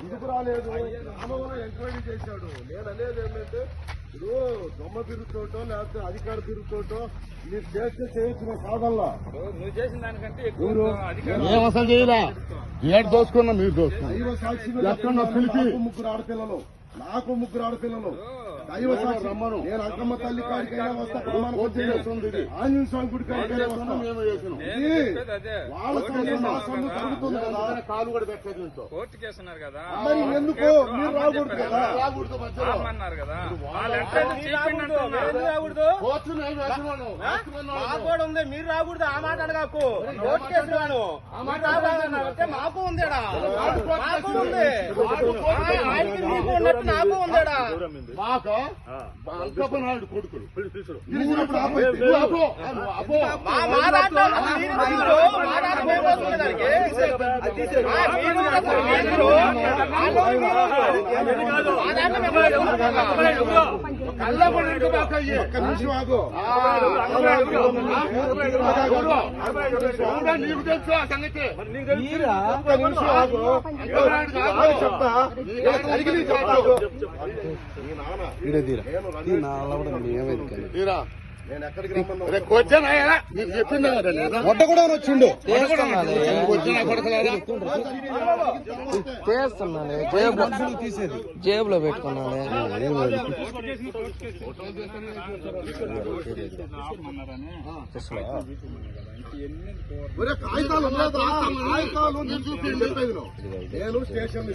ఎందుకు రాలేదు? ఎంక్వైరీ చేశాడు. నేను అనేది ఏంటంటే ఇప్పుడు దొమ్మ తిరుగుతోటో లేకపోతే అధికార తిరుగుతోటో మీరు చేస్తే చేయొచ్చు కాదల్లా. నువ్వు చేసిన దానికంటే ఏం అసలు చేయలే. ఏడు దోసుకున్నా మీరు దోసుకున్నా. ముగ్గురు ఆడపిల్లలు, నాకు ముగ్గురు ఆడపిల్లలు. దైవ సాక్షి రమ్మను. నేను అక్కమ్మ తల్లి కాడికైనా వస్తా, ఆంజనేయ స్వామి గుడి కాడికైనా వస్తా. వాళ్ళ సొమ్ము తగ్గుతుంది కదా. కాలు కూడా పెట్టలేదు. కోర్టు కేసున్నారు కదా, మరి ఎందుకు మీరు రాకూడదు కదా? అన్నారు కదా. ఉంది, మీరు రాకూడదు. ఆ మాట అడగాకు. కోర్టు కేసులు మాకు ఉందేడా, మాకు ఉంది, మీకు ఉన్నట్టు నాకు ఉందేడా. అంకపనాయుడు కొడుకులు ఒక్క నిమిషం ఆగు. నీకు తెలుసు ఆ సంగతి. ఒక్క నిమిషం ఆగు. చెప్తా నేను ఎక్కడికి రమ్మన్నా చెప్పిందా వంట కూడా వచ్చిండు. తీసేది జేబులో పెట్టుకున్నాను. కాగితాలు కాగితాలు నేను చూపించలేదు. నేను స్టేషన్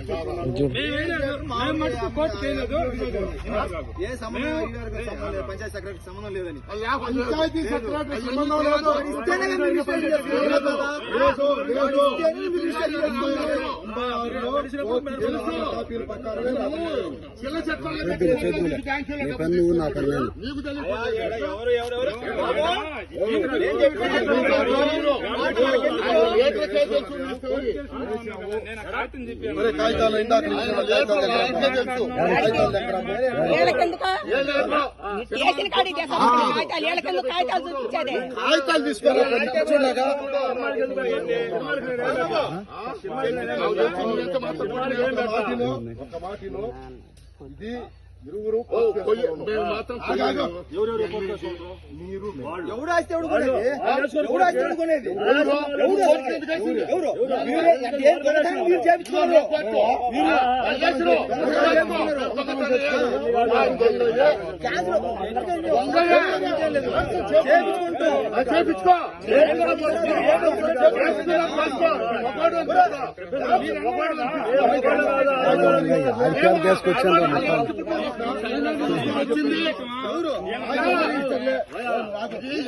పంచాయతీ సెక్రటరీ సంబంధం లేదని. పంచాయతీ సెక్రటరీ సంబంధం లేదు. కాగితాలు ఇందాక కాగితాలు తీసుకోరా. ఒక మాటిలో ఇది ఇరువురు మాత్రం మీరు ఎవడు ఆస్తి కొనేది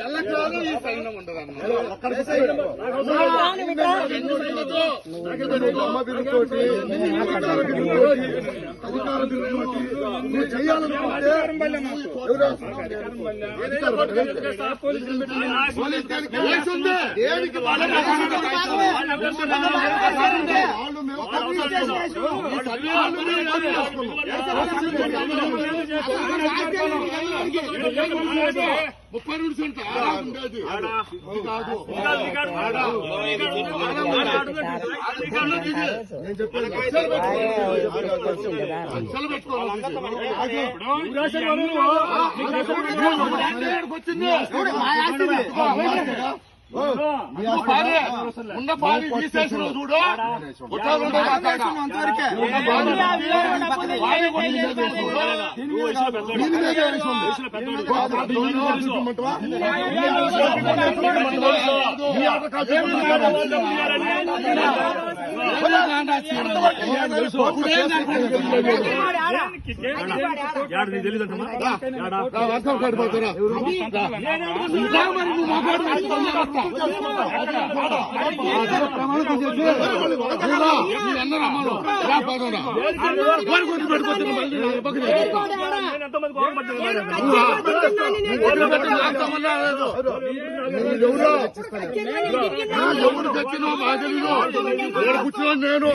ఎల్లకాలం ఈ సైన్యం ఉండదన్న. అమ్మ తిరుగుతోటి అధికార తిరుగుతోటి నువ్వు చేయాలనుకుంటే ముప్పై నిమిషం ఉండేది కాదు. నేను చెప్పాను వచ్చింది ఉన్న పాలి తీసేసిన చూడు. ఎవరు తెచ్చినా బాధ్యతలు నేను కూర్చున్నాను.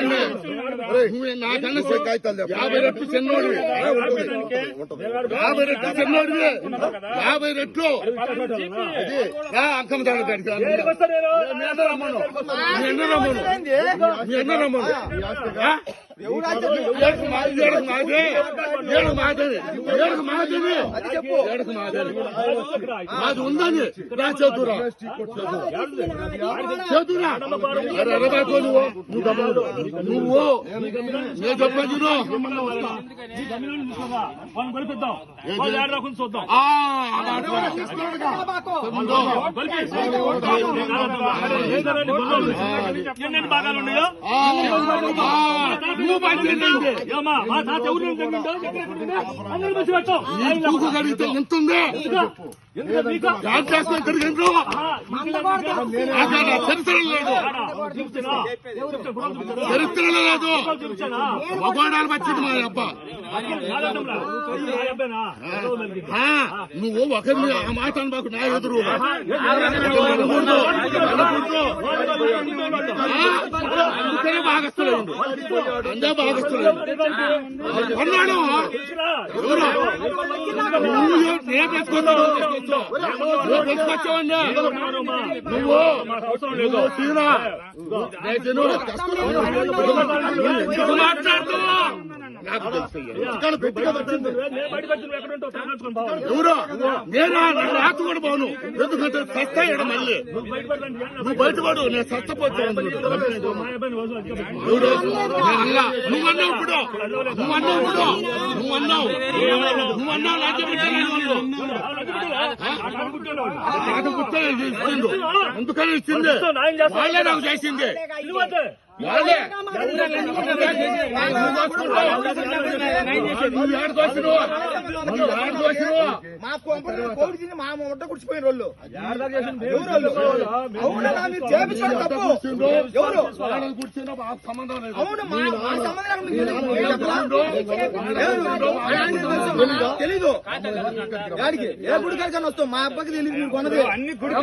నేను నాకన్నా 50 రెట్లు చిన్నోడివి, 50 రెట్లు చిన్నోడివి, 50 రెట్లు అంకమ్మ దాని కాడికి మాది ఉందని నా చేతురా చేతురా ఎర్రబాకో నువ్వు నేను చెప్పేది తూకు కడిగితే ఎంత ఉంది చేస్తే ఇక్కడికి చరిత్ర లేదు మగవాడాలు వచ్చింది మా అబ్బా. నువ్వు ఒకరిని ఆ మాట మాకు నా ఎదురు అందుకనే భాగస్తులేదు అందే భాగస్తులేదు అన్నాడు. తీసుకొచ్చావండి నువ్వు తీరా మాట్లాడుతావా నాకు తెలుసు. ఎవరో నేనా నన్ను ఆత కూడా పోను, ఎందుకంటే సస్తాడు మళ్ళీ నువ్వు బయటపడు. నేను సస్తపోతాను నువ్వన్నావు ఇప్పుడు నువ్వన్నావు రాజ్యం ఇచ్చిండు, అందుకని ఇచ్చింది వాళ్ళే నాకు చేసింది వాళ్ళే. మా కోడి తిని మా ముట్ట కుడిచిపోయిన వాళ్ళు చేపించారు తప్పు. ఎవరు సంబంధం లేదు. అవును మా సంబంధం తెలీదు. గాడికి ఏ గుడి కాడికన్నా వస్తాం, మా అబ్బాయికి తెలియదు మీరు కొన్నది అన్ని గుడి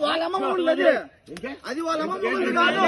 వాళ్ళ అమ్మ ఉండదు, అది వాళ్ళ అమ్మ ఉంది కాదు.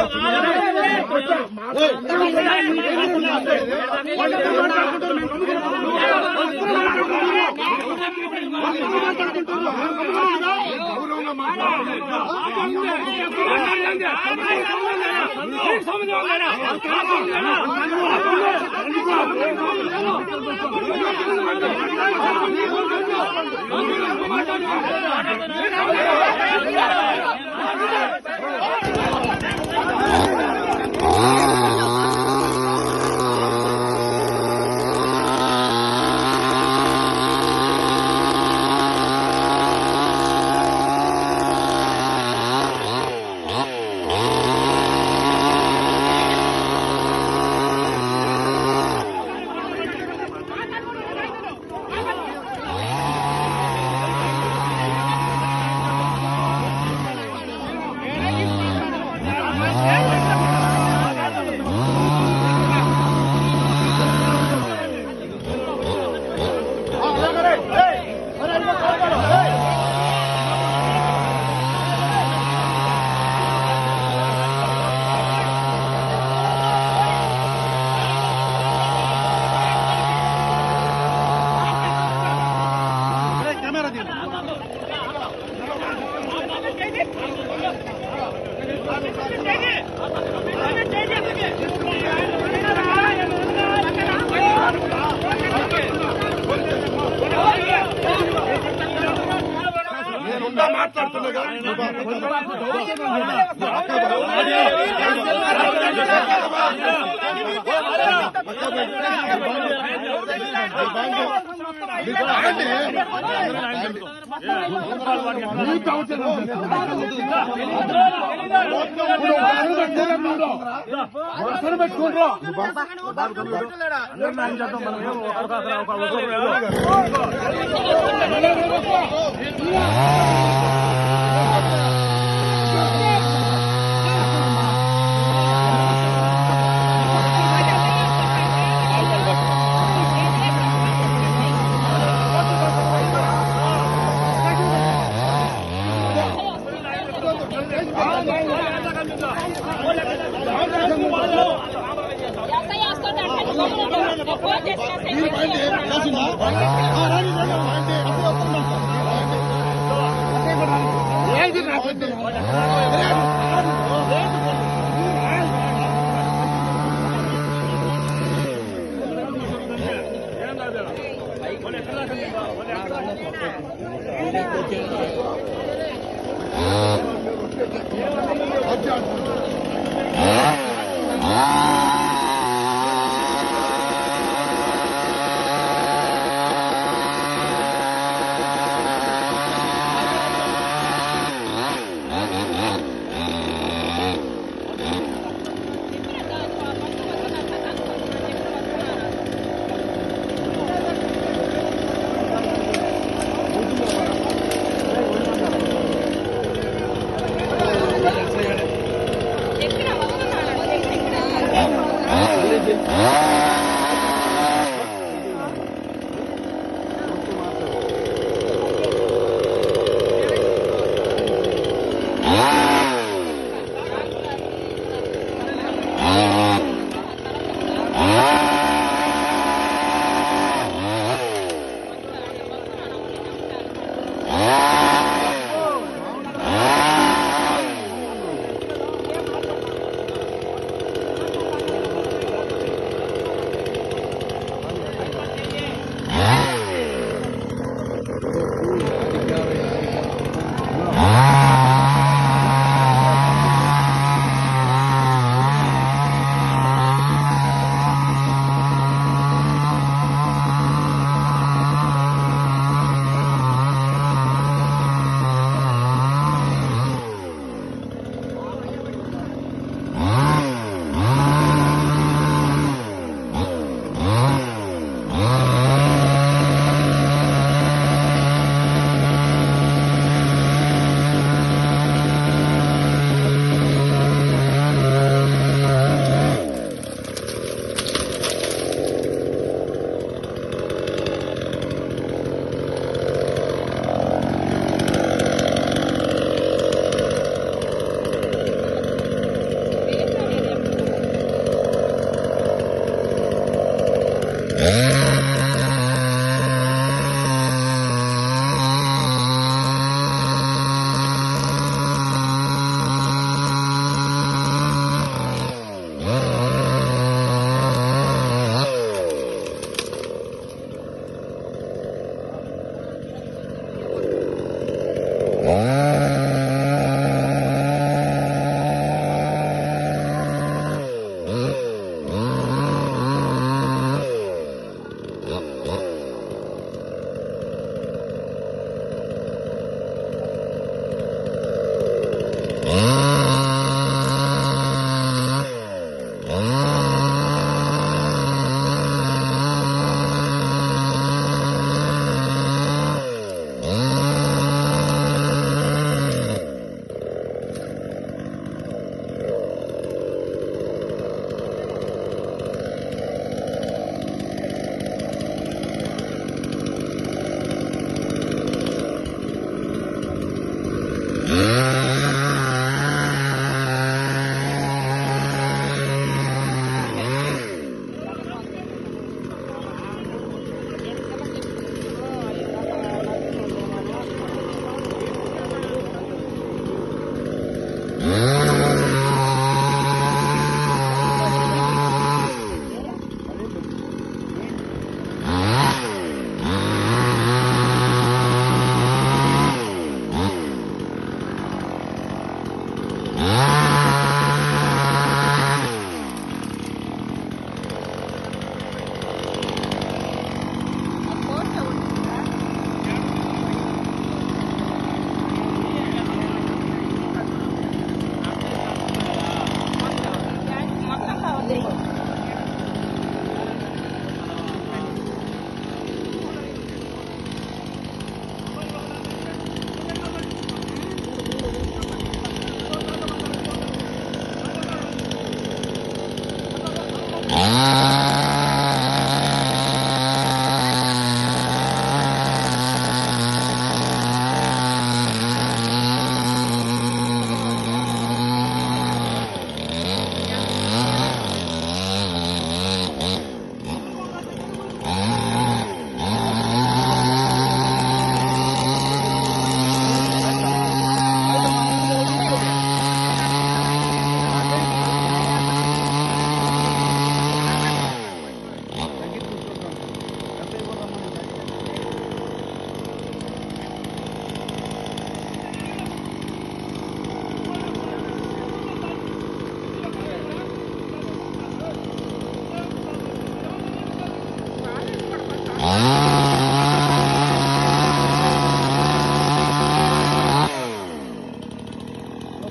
మీరు పాయింట్ రాసిందా? రాని పాయింట్ అప్పుడు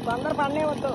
తొందర పన్నే వద్దు.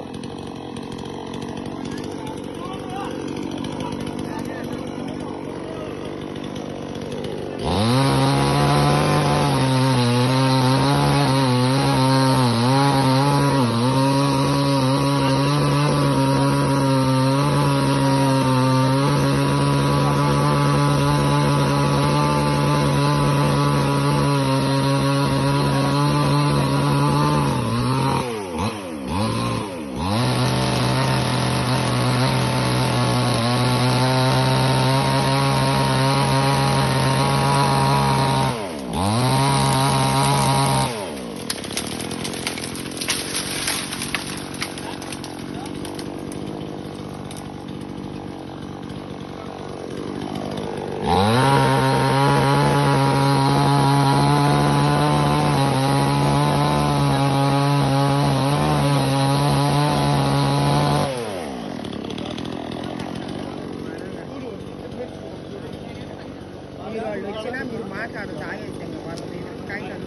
వాళ్ళు వచ్చినా మీరు మాట్లాడు తాగేసాం వాళ్ళు కాగితాలు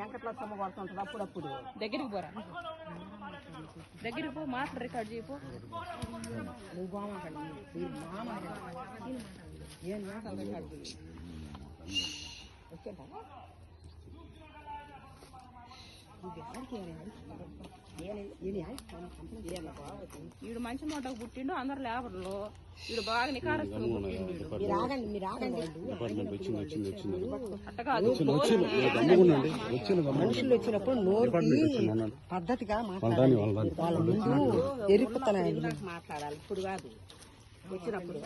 వెంకటలక్ష్మ పడుతుంటది అప్పుడప్పుడు దగ్గరికి పోరా దగ్గరికి పో మాటలు రికార్డ్ చేయపో నువ్వు బాగుంటాడు ఏం మాటలు రికార్డ్ చేయి వీడు మంచి మూటకు పుట్టిండు అందరు లేబర్లు వీడు బాగా నికారస్తులు అట్ట కాదు మనుషులు వచ్చినప్పుడు నోరుకి పద్ధతిగా మాట్లాడాలి వాళ్ళ ముందు ఎరుపుతనాన్ని మాట్లాడాలి ఇప్పుడు కాదు వచ్చినప్పుడు